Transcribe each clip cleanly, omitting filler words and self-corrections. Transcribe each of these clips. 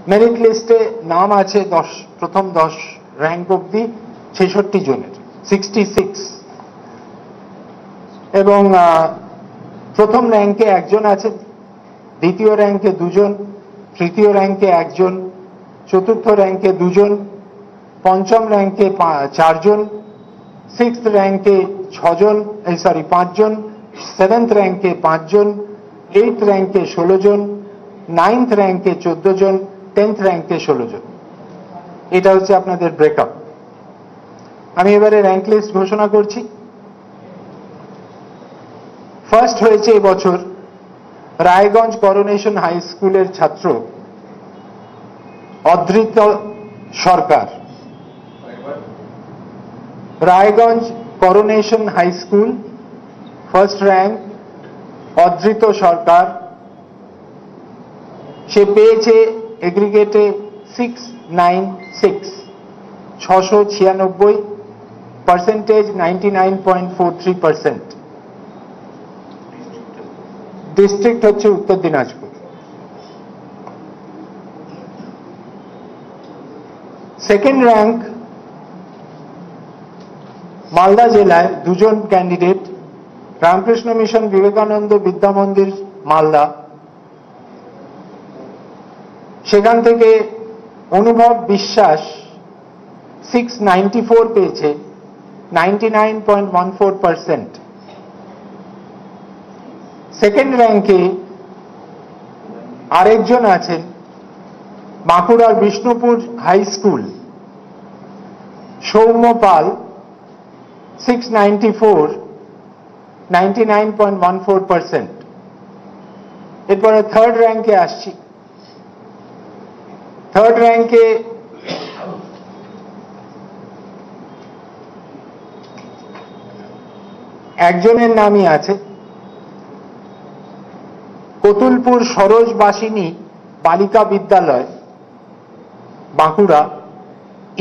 Merit লিস্টে নাম আছে প্রথম 10 র্যাঙ্ক অব্দি 66 জনের, 66। এবং প্রথম র্যাঙ্কে একজন আছেন, দ্বিতীয় র্যাঙ্কে দুজন, তৃতীয় র্যাঙ্কে একজন, চতুর্থ র্যাঙ্কে দুজন, পঞ্চম র্যাঙ্কে 4 জন, 6th র্যাঙ্কে 5 জন, 7th র্যাঙ্কে 5 জন, 8th র্যাঙ্কে 16 জন, 9th র্যাঙ্কে 14 জন, 10th র্যাঙ্কে 16 জন। এটা হচ্ছে আপনাদের ব্রেকআপ। আমি এবারে র্যাঙ্ক লিস্ট ঘোষণা করছি। ফার্স্ট হয়েছে এবছর রায়গঞ্জ করোনেশন হাই স্কুলের ছাত্র Adrit Sarkar. Raiganj coronation high school, first rank Adrit Sarkar. সে পেয়েছে এগ্রিগেটে 696, 696, পার্সেন্টেজ 99.43%। ডিস্ট্রিক্ট হচ্ছে উত্তর দিনাজপুর। সেকেন্ড র্যাঙ্ক মালদা জেলায় দুজন ক্যান্ডিডেট, রামকৃষ্ণ মিশন বিবেকানন্দ বিদ্যা মন্দির মালদা, সেখান থেকে অনুভব বিশ্বাস 694 পেয়েছে, 99.14%। সেকেন্ড র্যাঙ্কে আরেকজন আছেন বাঁকুড়ার বিষ্ণুপুর হাই স্কুল, সৌম্য পাল, 694, 99.14%। এরপরে থার্ড র্যাঙ্কে আসছি। থার্ড র্যাঙ্কে একজনের নামই আছে, কতুলপুর সরোজবাসিনী বালিকা বিদ্যালয় বাঁকুড়া,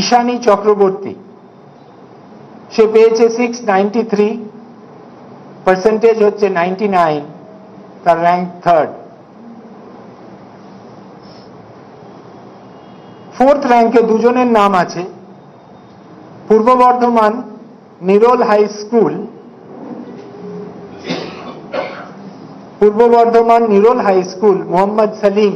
ঈশানী চক্রবর্তী। সে পেয়েছে 693, পার্সেন্টেজ হচ্ছে 99, তার র্যাঙ্ক থার্ড। ফোর্থ র্যাঙ্কে দুজনের নাম আছে, পূর্ব বর্ধমান নিরোল হাই স্কুল, পূর্ব বর্ধমান নিরোল হাই স্কুল মোহাম্মদ সালিম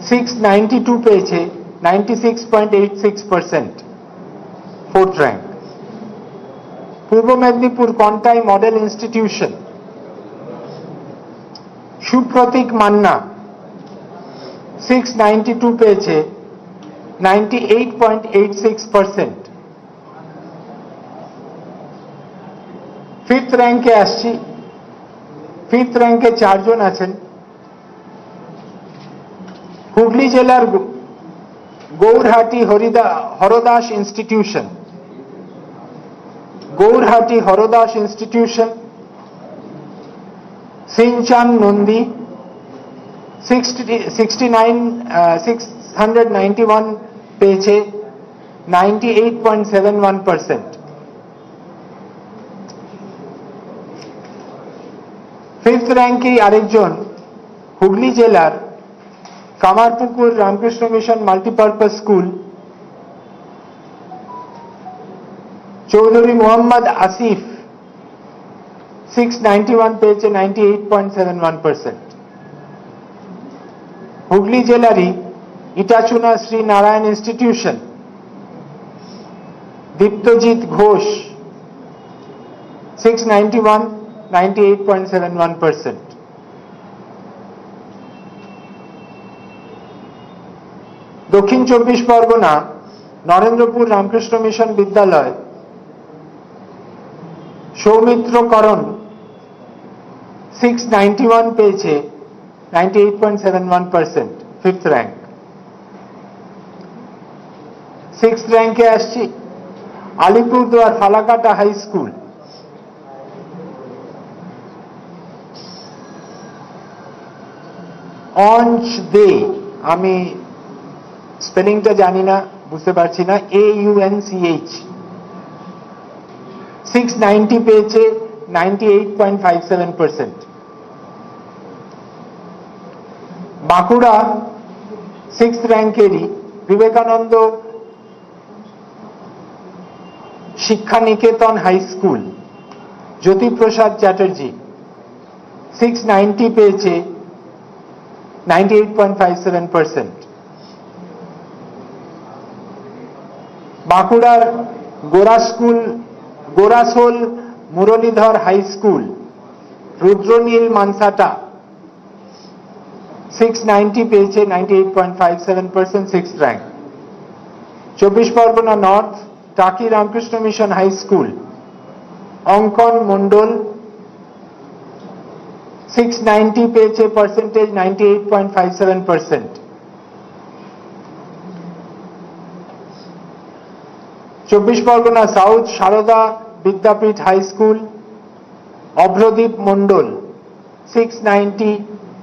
692 পেয়েছে, 96.86%, ফোর্থ র্যাঙ্ক। পূর্ব মেদিনীপুর কন্টাই মডেল ইনস্টিটিউশন সুপ্রতীক মান্না 692 পেয়েছে, 98.86%। ফিফথ র্যাঙ্কে আসছি। ফিফথ র্যাঙ্কে 4 জন আছেন, হুগলি জেলার Gourhati Hardas institution, Gourhati Hardas institution Shinchan Nandi 691 পেয়েছে, 98.71%। ফিফথ র্যাঙ্কে আরেকজন হুগলি জেলার Kamarpukur Ramakrishna mission multipurpose school Chowdhury Mohammad Asif 691 পেয়েছে, 98.71%। হুগলি জেলারই ইটাচুনা শ্রী নারায়ণ ইনস্টিটিউশন দীপ্তজিৎ ঘোষ 691, 98.71%। দক্ষিণ 24 পরগনা নরেন্দ্রপুর রামকৃষ্ণ মিশন বিদ্যালয় সৌমিত্র করণ 691 পেয়েছে, 98.71%, ফিফথ র্যাঙ্ক। সিক্সথ র্যাঙ্কে আসছি আলিপুরদুয়ার ফালাকাটা হাই স্কুল অঞ্চ দে, আমি স্পেলিংটা জানি না, বুঝতে পারছি না, AUNCH 690 পেয়েছে, 98.57%। Bankura six র্যাঙ্কেরই Vivekananda Shiksha Niketan high school Jyotiprasad Chatterjee 690 পেয়েছে 98.57%। বাঁকুড়ার গোরাসোল মুরলীধর হাই স্কুল রুদ্রনীল মানসাটা 690 পেয়েছে 98.57%, সিক্স র্যাঙ্ক। 24 পরগনা নর্থ টাকি রামকৃষ্ণ মিশন হাই স্কুল অঙ্কন মন্ডল 690 পেয়েছে, percentage 98.57%। 24 Parganas south Sarada Vidyapith high school Abhradeep Mondal 690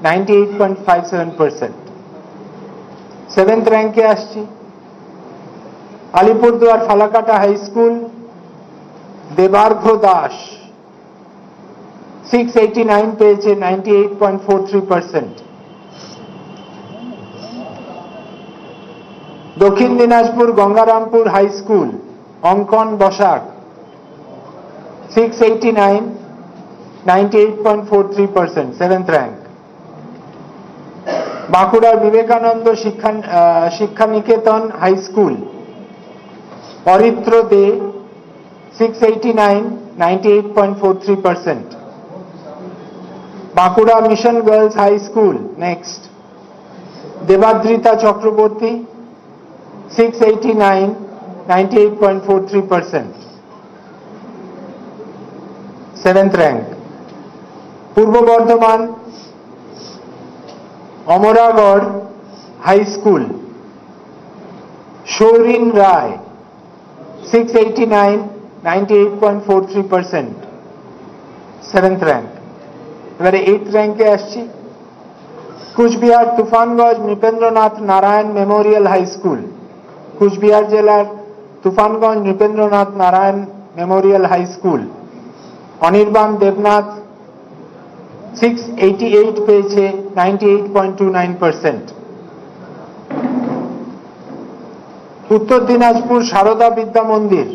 98.57%। Seventh র্যাঙ্কে আসছি আলিপুরদুয়ার ফালাকাটা হাই স্কুল দেবার্ঘ্য দাস 689 পেয়েছে 98.43%। দক্ষিণ দিনাজপুর গঙ্গারামপুর হাই স্কুল অঙ্কন বসাক 689 98.43%, সেভেন্থ র্যাঙ্ক। বাঁকুড়ার Vivekananda Shiksha Niketan high school Aritra De 689 98.43%। Bankura mission girls high school next Debadrita Chakraborty 689 98.43%, seventh rank. Purba Bardhaman Amaragarh high school Sourin Roy 689 98.43%, seventh rank. এবারে এইথ র্যাঙ্কে আসছি Coochbehar Tufanganj Nripendranath Narayan memorial high school Coochbehar জেলার Tufanganj Nripendranath Narayan memorial high school Anirban Debnath 688 পেয়েছে 98.29%। উত্তর দিনাজপুর সারদা বিদ্যা মন্দির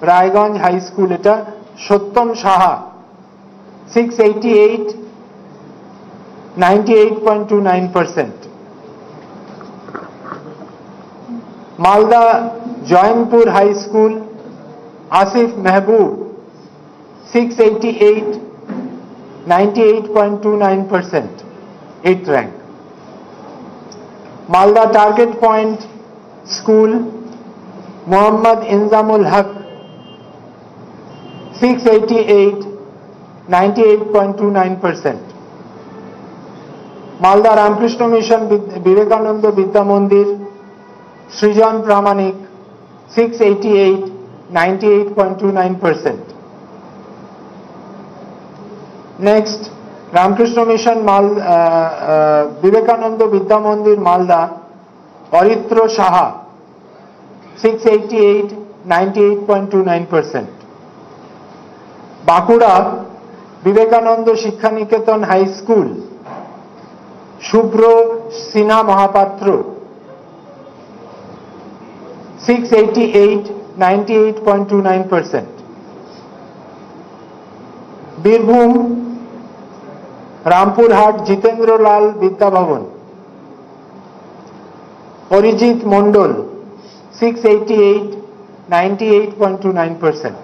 রায়গঞ্জ হাই স্কুল এটা Satyam Saha 688 98.29%। Malda Jaynpur high school Asif Mehboob 688 98.29%, eighth rank. Malda target point school Mohammad Inzamul Haque 688 98.29%। Malda Ramakrishna mission Vivekananda Vidya Mandir Srijan Pramanik 688 98.29%। Next Ramakrishna mission Vivekananda Vidya Mandir Malda Aritra Saha 688 98.29%। Bankura Vivekananda Shiksha Niketan high school শুভ্র সিনহা মহাপাত্র 688 98.29%। বীরভূম রামপুরহাট জিতেন্দ্রলাল বিদ্যাভবন অরিজিৎ মন্ডল 688 98.29%।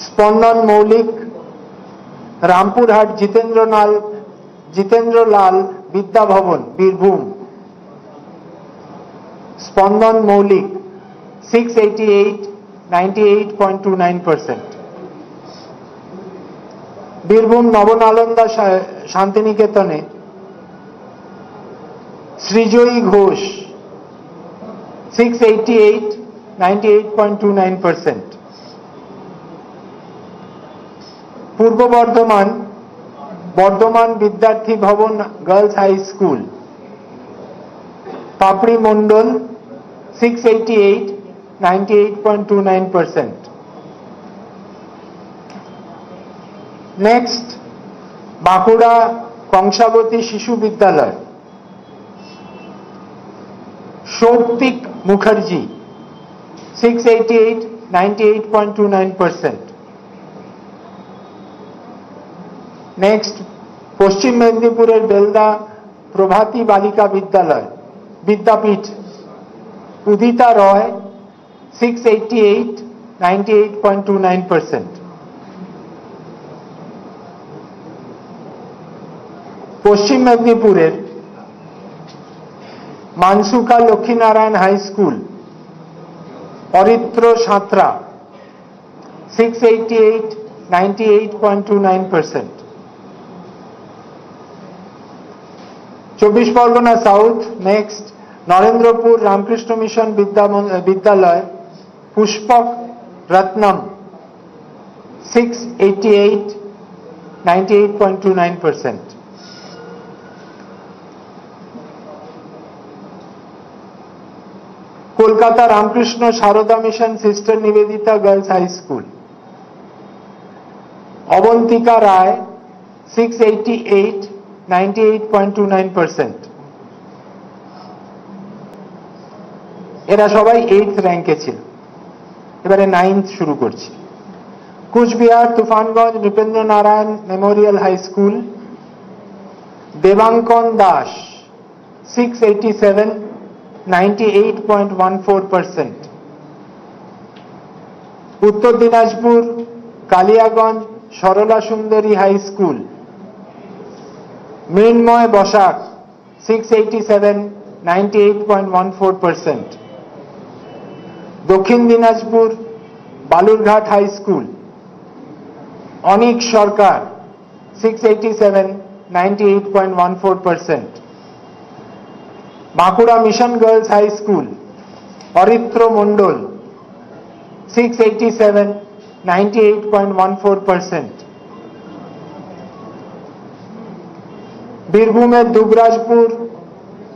স্পন্দন মৌলিক রামপুরহাট জিতেন্দ্রলাল বিদ্যাভবন বীরভূম স্পন্দন মৌলিক 688 98.29%। বীরভূম নবনালন্দা শান্তিনিকেতনে সৃজয়ী ঘোষ 688 98.29%। পূর্ব বর্ধমান বর্ধমান বিদ্যার্থী ভবন গার্লস হাই স্কুল পাপড়ি মন্ডল 688 98.29%। নেক্সট বাঁকুড়া কংসাবতী শিশু বিদ্যালয় Shobtik Mukherjee, 688, 98.29%. Next, পশ্চিম মেদিনীপুরের বেলদা প্রভাতী বালিকা বিদ্যাপীঠ, উদিতা রয়, 688, 98.29%. পশ্চিম মেদিনীপুরের Mansuka Laxminarayan high school, Aritra Santra, 688, 98.29%. 24 Parganas south, next, Narendrapur Ramakrishna mission Vidyalaya, Pushpak Ratnam, 688, 98.29%. Kolkata Ramakrishna Sarada mission sister Nivedita girls high school, Abantika Roy, 688, 98.29%. এরা সবাই 8th র্যাঙ্কে ছিল। এবারে 9th শুরু করছি। Coochbehar Tufanganj Nripendra Narayan memorial high school, Debankan Das, 687, 98.14%. Uttar Dinajpur Kaliaganj Sarala সুন্দরী হাই স্কুল, মৃন্ময় Basak, 687, 98.14%. Dakshin Dinajpur Balurghat high school, Anik Sarkar, 687, 98.14%. Bankura mission girls high school, Aritra Mondal, 687, 98.14%. বীরভূমের দুবরাজপুর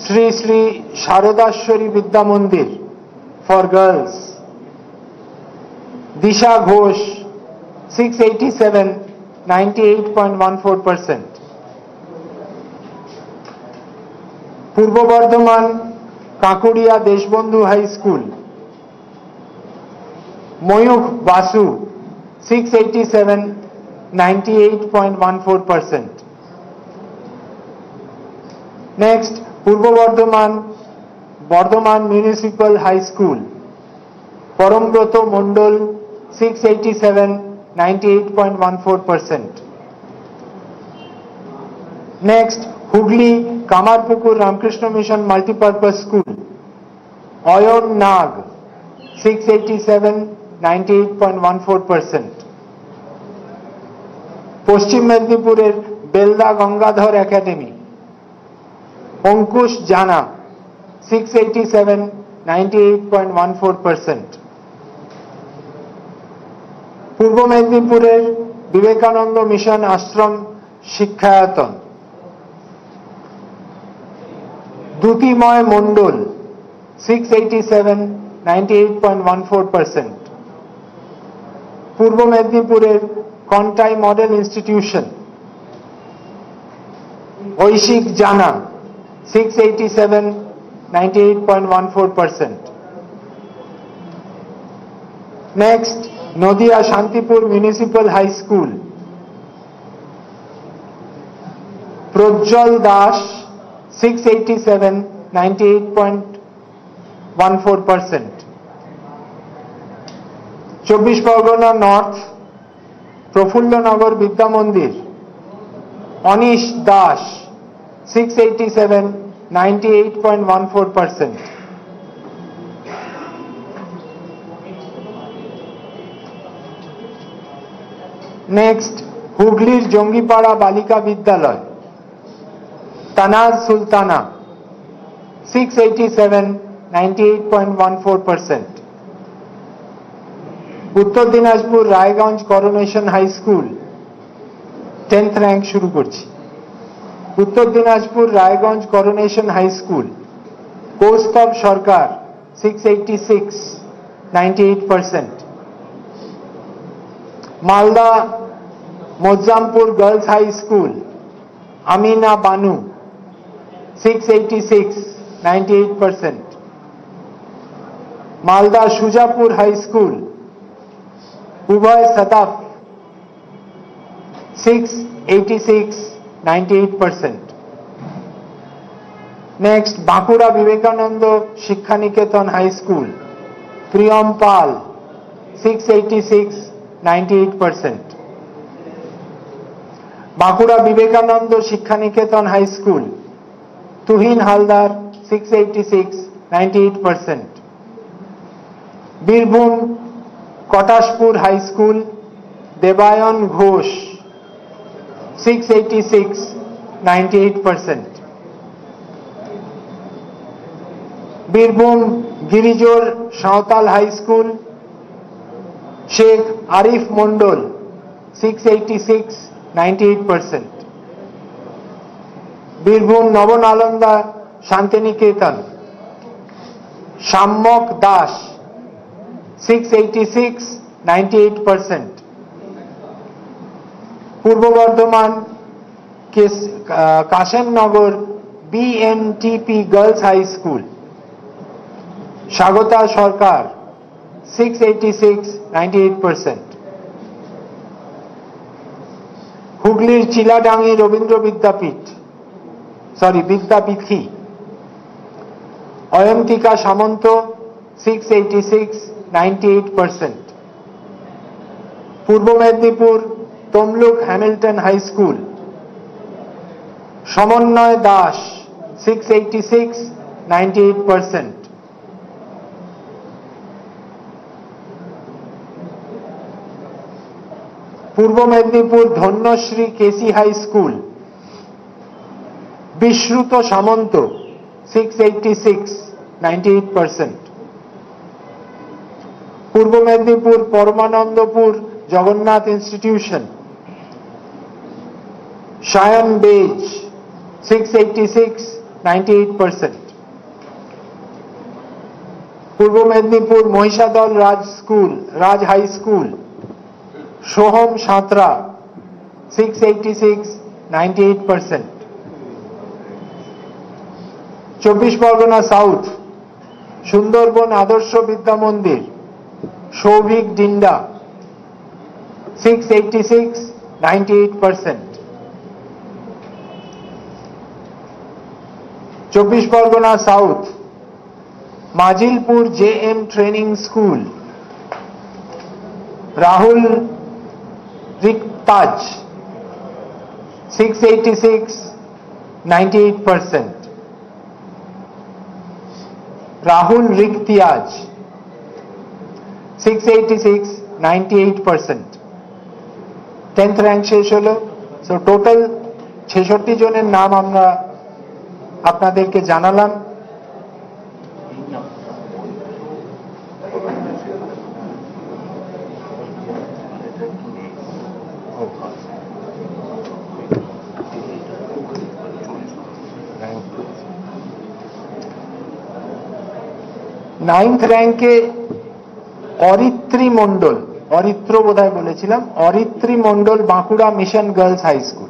শ্রী শ্রী শারদাশ্বরী বিদ্যা মন্দির ফর গার্লস, দিশা ঘোষ, 687, 98.14%. পূর্ব বর্ধমান কাঁকুড়িয়া Deshbandhu high school, Mayukh Basu, 687, 98.14%. Next, Purba Bardhaman Bardhaman municipal high school, Paramabrata Mondal, 687, 98.14%. Next, Hooghly Kamarpukur Ramakrishna mission multipurpose school, Ayan Nag, 687, 98.14%. পশ্চিম মেদিনীপুরের বেলদা গঙ্গাধর একাডেমি, অঙ্কুশ জানা, 687, 98.14%. পূর্ব মেদিনীপুরের বিবেকানন্দ মিশন আশ্রম শিক্ষায়তন, দ্যুতিময় মণ্ডল, 687, 98.14%. পূর্ব মেদিনীপুরের Contai model institution, ঐশিক Jana, 687, 98.14%. Next, Nadia Shantipur municipal high school, Prajjwal Das, 687, 98.14%. 24 Parganas north Prafullanagar Vidya Mandir, anise Das, 687, 98.14%. Next, হুগলির জঙ্গিপাড়া বালিকা বিদ্যালয়, Tanaz Sultana, 687, 98.14%. Uttar Dinajpur Raiganj coronation high school, 10th rank শুরু করছি। Uttar Dinajpur Raiganj coronation high school, Kaustav Sarkar, 686, 98%. Malda Mozampur girls high school, Amina Banu, 686, 98%. Malda Sujapur high school Ubhay Sataf 686 98%। Next Bankura Vivekananda Shiksha Niketan high school Priyam Pal 686 98%। Bankura Vivekananda Shiksha Niketan high school Tuhin Haldar 686 98%। Birbhum Katashpur high school Debayan Ghosh 686 98%। Birbhum गिरिजोर Sawtal high school Sheikh Arif Mondal 686 98%। Birbhum Navanalanda Santiniketan Samyak Das 686 98%। Purba Bardhaman Kashemnagar BNTP girls high school Swagata Sarkar 686 98%। हुगलिर चिलाडांगी Ravindra विद्यापीठी Ayantika सामंत 686 98%। Purba Medinipur Tamluk Hamilton high school Samanwoy Das 686 98%। Purba Medinipur Dhanyashree KC high school Bishrut Samanta 686 98%। Purba Medinipur Paramanandapur Jagannath institution Shayan Bej 686 98%। Purba Medinipur Mahishadal Raj high school Soham Santra 686 98%। 24 Parganas south Sundarban Adarsha Vidya Mandir Soubhik Dinda 686 98%। 24 Parganas south Majilpur JM training school Rahul Riktaz 686 98%। Rahul Riktiyaz 686 98%। 10th rank शेष हलो। So total 66 जनेर नाम आमरा आपनादेरके जानालाम। Ninth रैंके অরিত্রী মন্ডল অরিত্র বোধহয় বলেছিলাম Aritri Mondal Bankura mission girls high school